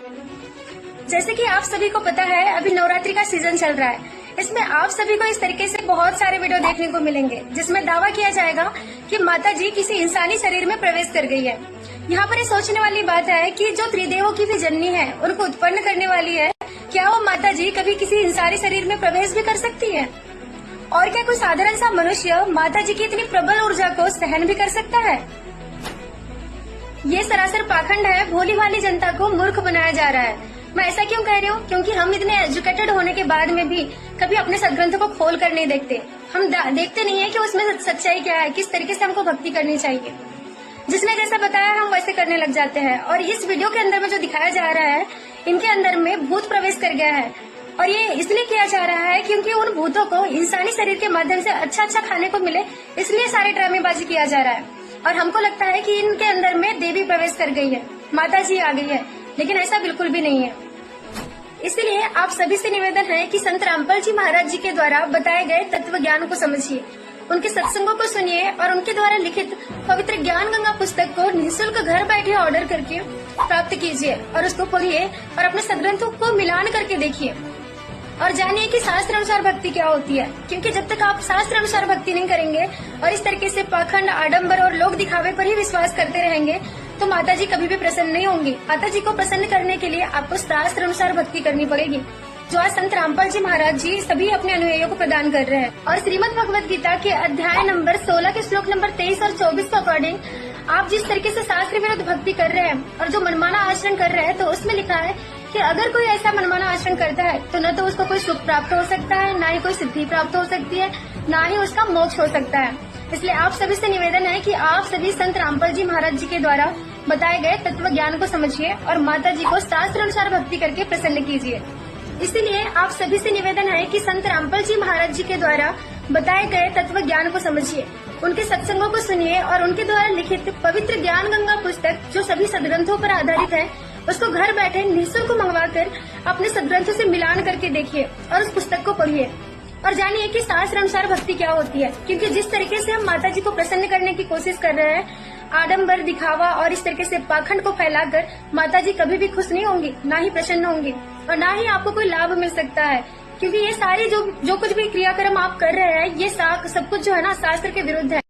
जैसे कि आप सभी को पता है, अभी नवरात्रि का सीजन चल रहा है। इसमें आप सभी को इस तरीके से बहुत सारे वीडियो देखने को मिलेंगे जिसमें दावा किया जाएगा कि माता जी किसी इंसानी शरीर में प्रवेश कर गई है। यहाँ पर ये सोचने वाली बात है कि जो त्रिदेवों की भी जननी है, उनको उत्पन्न करने वाली है, क्या वो माता जी कभी किसी इंसानी शरीर में प्रवेश भी कर सकती है? और क्या कोई साधारण सा मनुष्य माता जी की इतनी प्रबल ऊर्जा को सहन भी कर सकता है? ये सरासर पाखंड है। भोली भाली जनता को मूर्ख बनाया जा रहा है। मैं ऐसा क्यों कह रही हूँ? क्योंकि हम इतने एजुकेटेड होने के बाद में भी कभी अपने सदग्रंथों को खोल कर नहीं देखते। हम देखते नहीं है कि उसमें सच्चाई क्या है, किस तरीके से हमको भक्ति करनी चाहिए। जिसने जैसा बताया हम वैसे करने लग जाते हैं। और इस वीडियो के अंदर में जो दिखाया जा रहा है, इनके अंदर में भूत प्रवेश कर गया है। और ये इसलिए किया जा रहा है क्योंकि उन भूतों को इंसानी शरीर के माध्यम से अच्छा खाने को मिले, इसलिए सारे ड्रामेबाजी किया जा रहा है। और हमको लगता है कि इनके अंदर में देवी प्रवेश कर गई है, माता जी आ गई है, लेकिन ऐसा बिल्कुल भी नहीं है। इसलिए आप सभी से निवेदन है कि संत रामपाल जी महाराज जी के द्वारा बताए गए तत्व ज्ञान को समझिए, उनके सत्संगों को सुनिए और उनके द्वारा लिखित पवित्र ज्ञान गंगा पुस्तक को निःशुल्क घर बैठे ऑर्डर करके प्राप्त कीजिए और उसको पढ़िए और अपने सदग्रंथों को मिलान करके देखिए और जानिए कि शास्त्र अनुसार भक्ति क्या होती है। क्योंकि जब तक आप शास्त्र अनुसार भक्ति नहीं करेंगे और इस तरीके से पाखंड, आडंबर और लोक दिखावे पर ही विश्वास करते रहेंगे तो माता जी कभी भी प्रसन्न नहीं होंगी। माता जी को प्रसन्न करने के लिए आपको शास्त्र अनुसार भक्ति करनी पड़ेगी, जो आज संत रामपाल जी महाराज जी सभी अपने अनुयायियों को प्रदान कर रहे हैं। और श्रीमद् भगवद गीता के अध्याय नंबर 16 के श्लोक नंबर 23 और 24 के अकॉर्डिंग आप जिस तरीके से शास्त्र विरुद्ध भक्ति कर रहे हैं और जो मनमाना आचरण कर रहे हैं, तो उसमें लिखा है कि अगर कोई ऐसा मनमाना आचरण करता है तो न तो उसको कोई सुख प्राप्त हो सकता है, न ही कोई सिद्धि प्राप्त हो सकती है, न ही उसका मोक्ष हो सकता है। इसलिए आप सभी से निवेदन है कि आप सभी संत रामपाल जी महाराज जी के द्वारा बताए गए तत्व ज्ञान को समझिए और माता जी को शास्त्र अनुसार भक्ति करके प्रसन्न कीजिए। इसीलिए आप सभी से निवेदन है कि संत रामपाल जी महाराज जी के द्वारा बताए गए तत्व ज्ञान को समझिए, उनके सत्संगों को सुनिए और उनके द्वारा लिखित पवित्र ज्ञान गंगा पुस्तक जो सभी सदग्रंथों पर आधारित है, उसको घर बैठे निःशुल्क मंगवाकर अपने सदग्रंथों से मिलान करके देखिए और उस पुस्तक को पढ़िए और जानिए कि शास्त्र अनुसार भक्ति क्या होती है। क्योंकि जिस तरीके से हम माता जी को प्रसन्न करने की कोशिश कर रहे हैं, आडंबर, दिखावा और इस तरीके से पाखंड को फैलाकर माता जी कभी भी खुश नहीं होंगी, ना ही प्रसन्न होंगी और ना ही आपको कोई लाभ मिल सकता है। क्योंकि ये सारे जो कुछ भी क्रियाक्रम आप कर रहे हैं, ये सब कुछ जो है ना शास्त्र के विरुद्ध है।